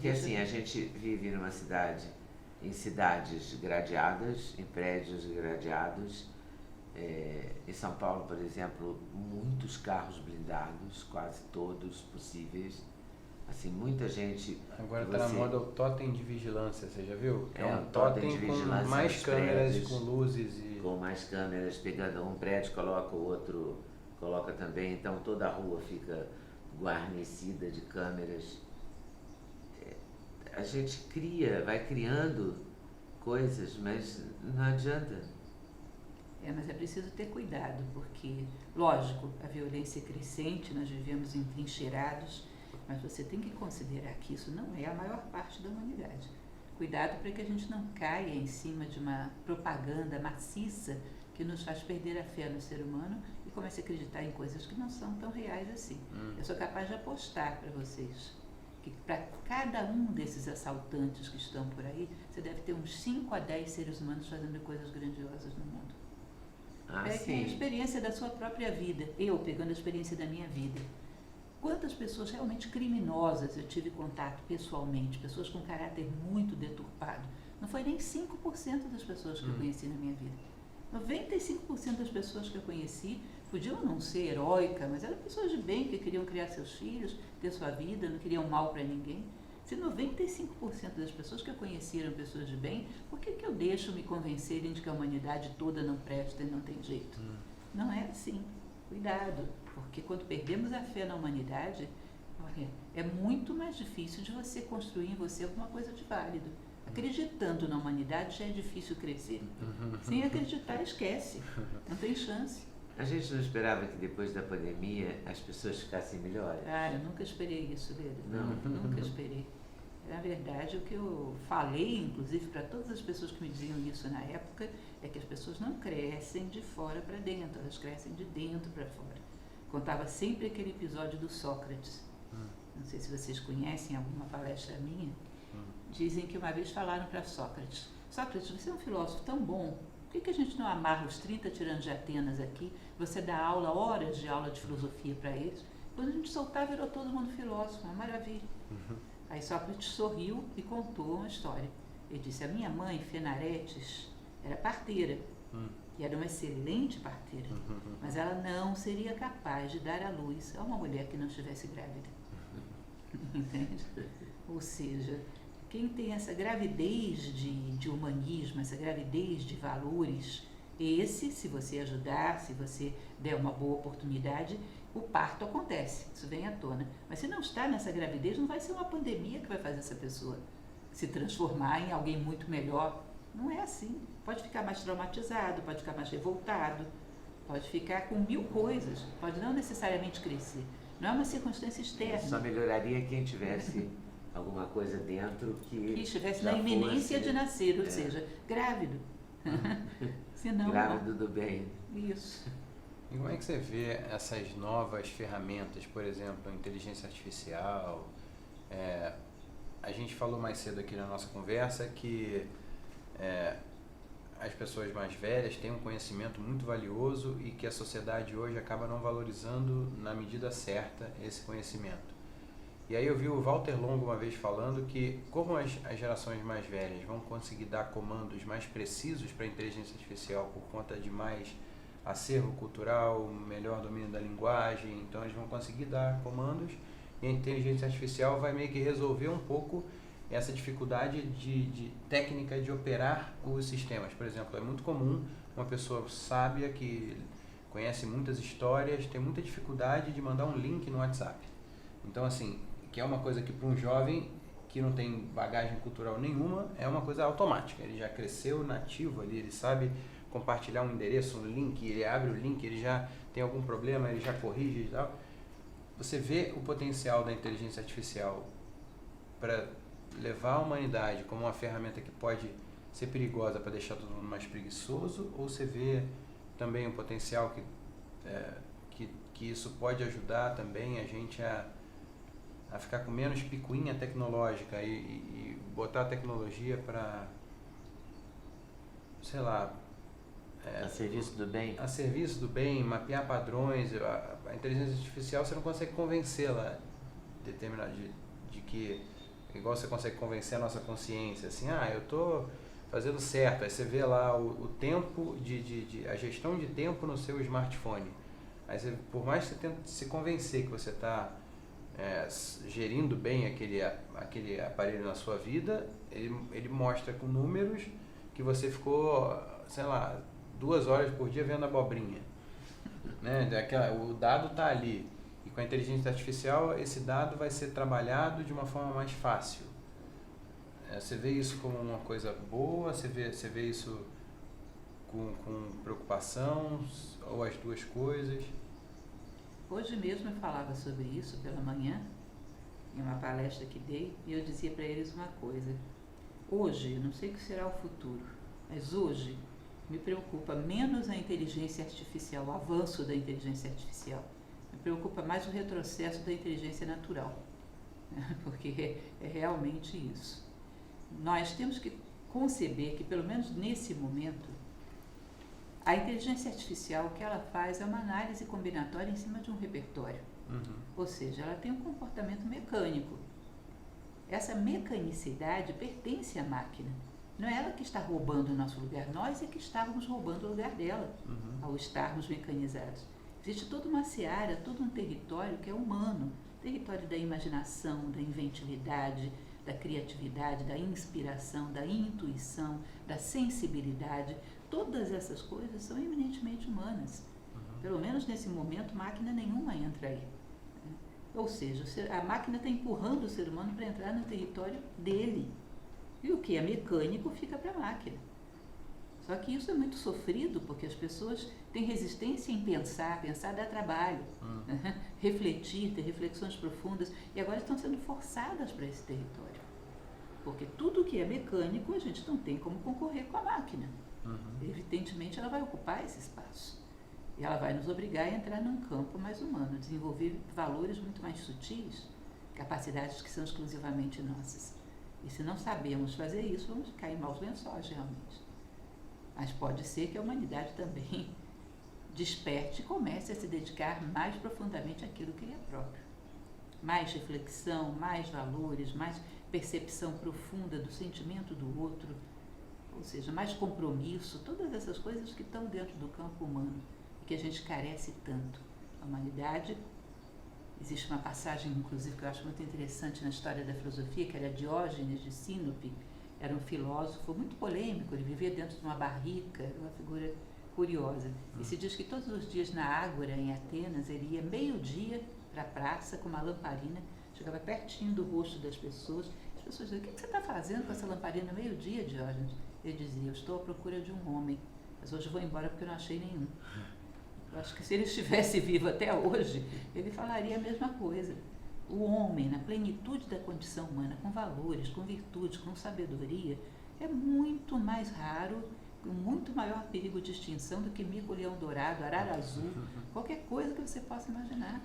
Porque assim, a gente vive numa cidade, em cidades gradeadas, em prédios gradeados. Em São Paulo, por exemplo, muitos carros blindados, quase todos possíveis. Assim, muita gente. Agora está na moda o totem de vigilância, você já viu? É um totem de vigilância com mais nos câmeras, prédios, com luzes e... com mais câmeras, pegando um prédio, coloca o outro, coloca também, então toda a rua fica guarnecida de câmeras. A gente vai criando coisas, mas não adianta. Mas é preciso ter cuidado, porque, lógico, a violência é crescente, nós vivemos entrincheirados, mas você tem que considerar que isso não é a maior parte da humanidade. Cuidado para que a gente não caia em cima de uma propaganda maciça que nos faz perder a fé no ser humano e comece a acreditar em coisas que não são tão reais assim. Eu sou capaz de apostar para vocês que para cada um desses assaltantes que estão por aí, você deve ter uns 5 a 10 seres humanos fazendo coisas grandiosas no mundo. Sim. É a experiência da sua própria vida. Eu, pegando a experiência da minha vida. Quantas pessoas realmente criminosas eu tive contato pessoalmente, pessoas com caráter muito deturpado. Não foi nem 5% das pessoas que eu conheci na minha vida. 95% das pessoas que eu conheci podiam não ser heróicas, mas eram pessoas de bem que queriam criar seus filhos, ter sua vida, não queriam mal para ninguém. Se 95% das pessoas que eu conheci eram pessoas de bem, por que eu deixo me convencerem de que a humanidade toda não presta e não tem jeito? Não é assim. Cuidado, porque quando perdemos a fé na humanidade, é muito mais difícil de você construir em você alguma coisa de válido. Acreditando na humanidade já é difícil crescer. Sem acreditar, esquece. Não tem chance. A gente não esperava que depois da pandemia as pessoas ficassem melhores. Eu nunca esperei isso dele. Não. Nunca esperei. Na verdade, o que eu falei, inclusive, para todas as pessoas que me diziam isso na época, é que as pessoas não crescem de fora para dentro, elas crescem de dentro para fora. Contava sempre aquele episódio do Sócrates. Não sei se vocês conhecem alguma palestra minha. Dizem que uma vez falaram para Sócrates: Sócrates, você é um filósofo tão bom, por que a gente não amarra os 30 tiranos de Atenas aqui, você dá aula, horas de aula de filosofia para eles, quando a gente soltar virou todo mundo filósofo, uma maravilha. Aí Sócrates sorriu e contou uma história. Ele disse: a minha mãe, Fenaretes, era parteira, e era uma excelente parteira, mas ela não seria capaz de dar à luz a uma mulher que não estivesse grávida. Entende? Ou seja, quem tem essa gravidez de humanismo, essa gravidez de valores, se você ajudar, se você der uma boa oportunidade, o parto acontece, isso vem à tona. Mas se não está nessa gravidez, não vai ser uma pandemia que vai fazer essa pessoa se transformar em alguém muito melhor. Não é assim. Pode ficar mais traumatizado, pode ficar mais revoltado, pode ficar com 1000 coisas, pode não necessariamente crescer. Não é uma circunstância externa. Só melhoraria quem tivesse alguma coisa dentro que estivesse na iminência de nascer, ou seja, grávido. Senão, grávido do bem. Isso. E como é que você vê essas novas ferramentas, por exemplo, a inteligência artificial? A gente falou mais cedo aqui na nossa conversa que as pessoas mais velhas têm um conhecimento muito valioso e que a sociedade hoje acaba não valorizando na medida certa esse conhecimento. E aí eu vi o Walter Longo uma vez falando que como as gerações mais velhas vão conseguir dar comandos mais precisos para a inteligência artificial por conta de mais acervo cultural, melhor domínio da linguagem, então eles vão conseguir dar comandos e a inteligência artificial vai meio que resolver um pouco essa dificuldade de técnica de operar os sistemas. Por exemplo, é muito comum uma pessoa sábia que conhece muitas histórias, tem muita dificuldade de mandar um link no WhatsApp. Então, assim, que é uma coisa que para um jovem que não tem bagagem cultural nenhuma, é uma coisa automática. Ele já cresceu nativo ali, ele sabe compartilhar um endereço, um link, ele abre o link, ele já tem algum problema, ele já corrige e tal. Você vê o potencial da inteligência artificial para levar a humanidade como uma ferramenta que pode ser perigosa para deixar todo mundo mais preguiçoso, ou você vê também o potencial que isso pode ajudar também a gente a ficar com menos picuinha tecnológica e botar a tecnologia para, sei lá, a serviço do bem? A serviço do bem, mapear padrões. A inteligência artificial você não consegue convencê-la de que igual você consegue convencer a nossa consciência, assim, eu estou fazendo certo, aí você vê lá o tempo, a gestão de tempo no seu smartphone. Aí você, por mais que você tente se convencer que você está gerindo bem aquele aparelho na sua vida, ele mostra com números que você ficou, sei lá, 2 horas por dia vendo abobrinha. Né? O dado está ali. E com a inteligência artificial, esse dado vai ser trabalhado de uma forma mais fácil. Você vê isso como uma coisa boa? Você vê isso com preocupação? Ou as duas coisas? Hoje mesmo eu falava sobre isso pela manhã, em uma palestra que dei, e eu dizia para eles uma coisa. Hoje, eu não sei o que será o futuro, mas hoje me preocupa menos a inteligência artificial, o avanço da inteligência artificial. Me preocupa mais o retrocesso da inteligência natural, porque é realmente isso. Nós temos que conceber que, pelo menos nesse momento, a inteligência artificial, o que ela faz é uma análise combinatória em cima de um repertório. Ou seja, ela tem um comportamento mecânico. Essa mecanicidade pertence à máquina. Não é ela que está roubando o nosso lugar, nós é que estávamos roubando o lugar dela, ao estarmos mecanizados. Existe toda uma seara, todo um território que é humano, território da imaginação, da inventividade, da criatividade, da inspiração, da intuição, da sensibilidade. Todas essas coisas são eminentemente humanas. Pelo menos nesse momento, máquina nenhuma entra aí. Ou seja, a máquina está empurrando o ser humano para entrar no território dele. E o que é mecânico fica para a máquina. Só que isso é muito sofrido, porque as pessoas têm resistência em pensar dá trabalho, refletir, ter reflexões profundas, e agora estão sendo forçadas para esse território. Porque tudo que é mecânico, a gente não tem como concorrer com a máquina. Evidentemente, ela vai ocupar esse espaço. E ela vai nos obrigar a entrar num campo mais humano, desenvolver valores muito mais sutis, capacidades que são exclusivamente nossas. E se não sabemos fazer isso, vamos ficar em maus lençóis, realmente. Mas pode ser que a humanidade também desperte e comece a se dedicar mais profundamente àquilo que lhe é próprio. Mais reflexão, mais valores, mais percepção profunda do sentimento do outro, ou seja, mais compromisso, todas essas coisas que estão dentro do campo humano e que a gente carece tanto. A humanidade, existe uma passagem, inclusive, que eu acho muito interessante na história da filosofia, que era Diógenes de Sinope, era um filósofo muito polêmico, ele vivia dentro de uma barrica, era uma figura curiosa. E se diz que todos os dias na Ágora, em Atenas, ele ia meio-dia para a praça com uma lamparina, chegava pertinho do rosto das pessoas. As pessoas diziam: o que você está fazendo com essa lamparina meio-dia, Diógenes? Ele dizia: eu estou à procura de um homem, mas hoje vou embora porque eu não achei nenhum. Eu acho que se ele estivesse vivo até hoje, ele falaria a mesma coisa. O homem, na plenitude da condição humana, com valores, com virtudes, com sabedoria, é muito mais raro, com muito maior perigo de extinção do que mico-leão dourado, arara azul, qualquer coisa que você possa imaginar.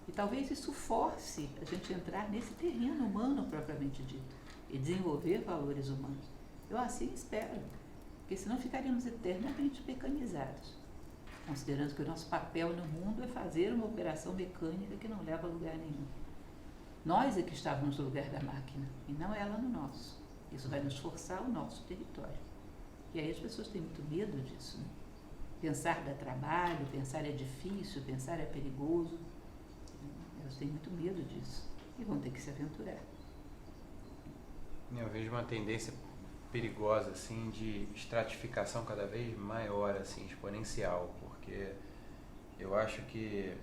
E talvez isso force a gente entrar nesse terreno humano propriamente dito e desenvolver valores humanos. Eu assim espero, porque senão ficaríamos eternamente mecanizados, considerando que o nosso papel no mundo é fazer uma operação mecânica que não leva a lugar nenhum. Nós é que estávamos no lugar da máquina, e não ela no nosso. Isso vai nos forçar ao nosso território. E aí as pessoas têm muito medo disso, né? Pensar dá trabalho, pensar é difícil, pensar é perigoso. Elas têm muito medo disso e vão ter que se aventurar. Eu vejo uma tendência perigosa, assim, de estratificação cada vez maior, assim, exponencial, porque eu acho que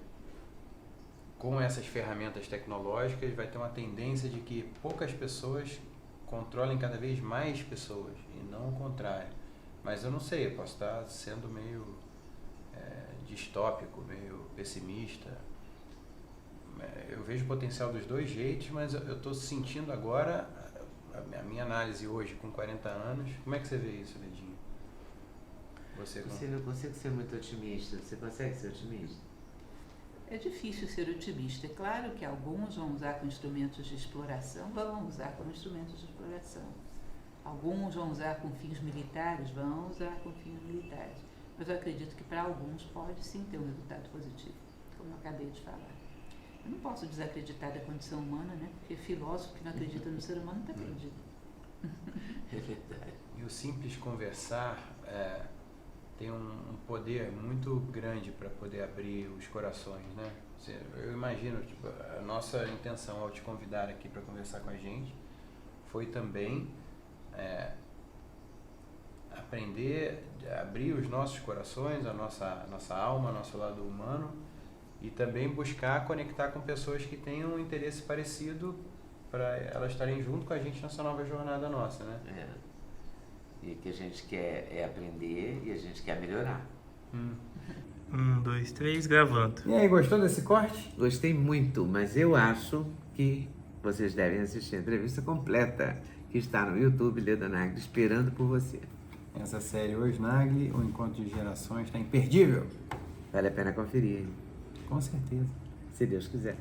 com essas ferramentas tecnológicas vai ter uma tendência de que poucas pessoas controlem cada vez mais pessoas e não o contrário. Mas eu não sei, eu posso estar sendo meio distópico, meio pessimista. Eu vejo o potencial dos dois jeitos, mas eu estou sentindo agora, a minha análise hoje com 40 anos, como é que você vê isso, Lidinho? Você não consegue ser muito otimista, você consegue ser otimista? É difícil ser otimista. É claro que alguns vão usar como instrumentos de exploração, Alguns vão usar com fins militares, Mas eu acredito que para alguns pode sim ter um resultado positivo, como eu acabei de falar. Eu não posso desacreditar da condição humana, né? Porque filósofo que não acredita no ser humano está perdido. É verdade. E o simples conversar tem um poder muito grande para poder abrir os corações, né? Eu imagino, tipo, a nossa intenção ao te convidar aqui para conversar com a gente foi também aprender, abrir os nossos corações, a nossa alma, nosso lado humano, e também buscar conectar com pessoas que tenham um interesse parecido para elas estarem junto com a gente nessa nova jornada nossa, né? E o que a gente quer é aprender e a gente quer melhorar. 1, 2, 3, gravando. E aí, gostou desse corte? Gostei muito, mas eu acho que vocês devem assistir a entrevista completa, que está no YouTube Leda Nagli esperando por você. Essa série Hoje Nagli, o Encontro de Gerações, está imperdível. Vale a pena conferir, hein? Com certeza. Se Deus quiser.